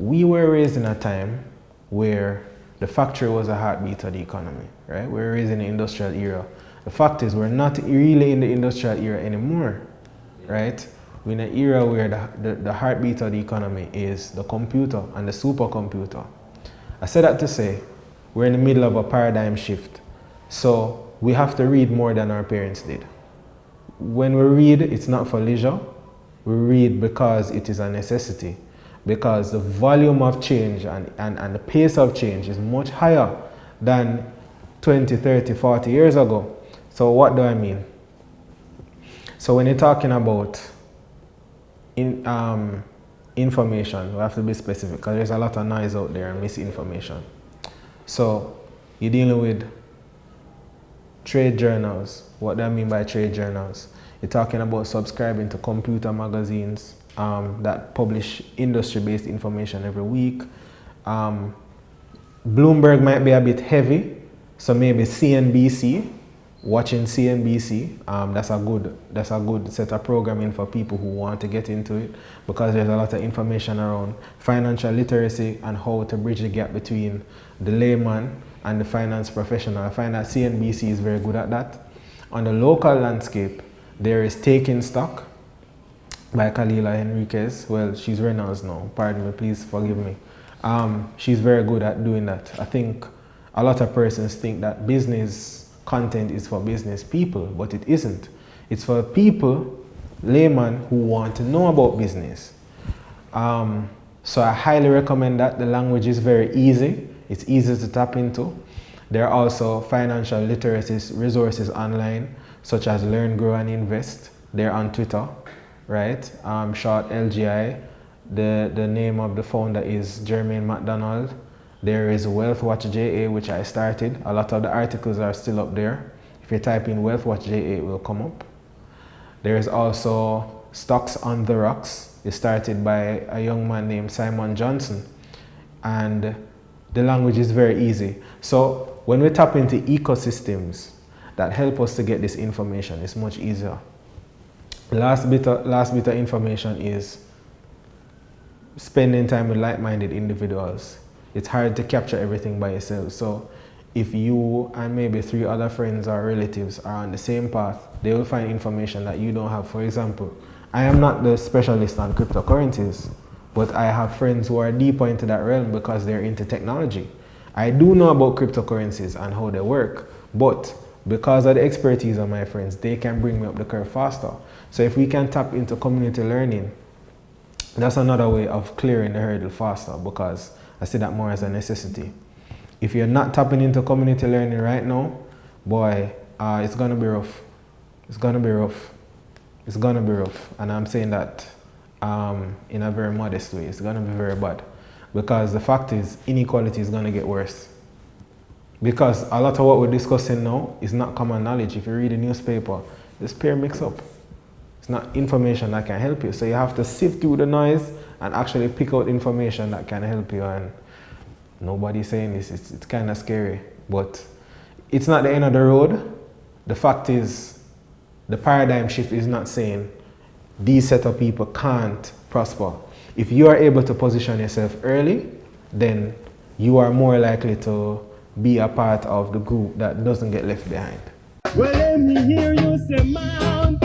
we were raised in a time where the factory was a heartbeat of the economy, right? We were raised in the industrial era. The fact is, we're not really in the industrial era anymore, right? We're in an era where the heartbeat of the economy is the computer and the supercomputer. I say that to say, we're in the middle of a paradigm shift. So we have to read more than our parents did. When we read, it's not for leisure. We read because it is a necessity. Because the volume of change and the pace of change is much higher than 20, 30, 40 years ago. So what do I mean? So when you're talking about information, we have to be specific because there's a lot of noise out there and misinformation. So you're dealing with trade journals. What do I mean by trade journals? You're talking about subscribing to computer magazines that publish industry-based information every week. Bloomberg might be a bit heavy, so maybe CNBC. Watching CNBC, that's a good set of programming for people who want to get into it, because there's a lot of information around financial literacy and how to bridge the gap between the layman and the finance professional. I find that CNBC is very good at that. On the local landscape, there is Taking Stock by Kalila Henriquez. Well, she's renounced now, pardon me, please forgive me. She's very good at doing that. I think a lot of persons think that business content is for business people, but it isn't. It's for people, laymen, who want to know about business. So I highly recommend that. The language is very easy. It's easy to tap into. There are also financial literacy resources online, such as Learn, Grow, and Invest. They're on Twitter, right? Short LGI. The name of the founder is Jermaine McDonald. There is Wealth Watch JA, which I started. A lot of the articles are still up there. If you type in Wealth Watch JA, it will come up. There is also Stocks on the Rocks. It's started by a young man named Simon Johnson. And the language is very easy. So when we tap into ecosystems that help us to get this information, it's much easier. Last bit of information is spending time with like-minded individuals. It's hard to capture everything by yourself. So if you and maybe 3 other friends or relatives are on the same path, they will find information that you don't have. For example, I am not the specialist on cryptocurrencies, but I have friends who are deeper into that realm because they're into technology. I do know about cryptocurrencies and how they work, but because of the expertise of my friends, they can bring me up the curve faster. So if we can tap into community learning, that's another way of clearing the hurdle faster, because I see that more as a necessity. If you're not tapping into community learning right now, boy, it's gonna be rough. It's gonna be rough. It's gonna be rough. And I'm saying that in a very modest way. It's gonna be very bad. Because the fact is, inequality is gonna get worse. Because a lot of what we're discussing now is not common knowledge. If you read the newspaper, it's peer mix up. It's not information that can help you. So you have to sift through the noise and actually pick out information that can help you. And nobody's saying this. It's kind of scary. But it's not the end of the road. The fact is, the paradigm shift is not saying these set of people can't prosper. If you are able to position yourself early, then you are more likely to be a part of the group that doesn't get left behind. Well, let me hear you say, man.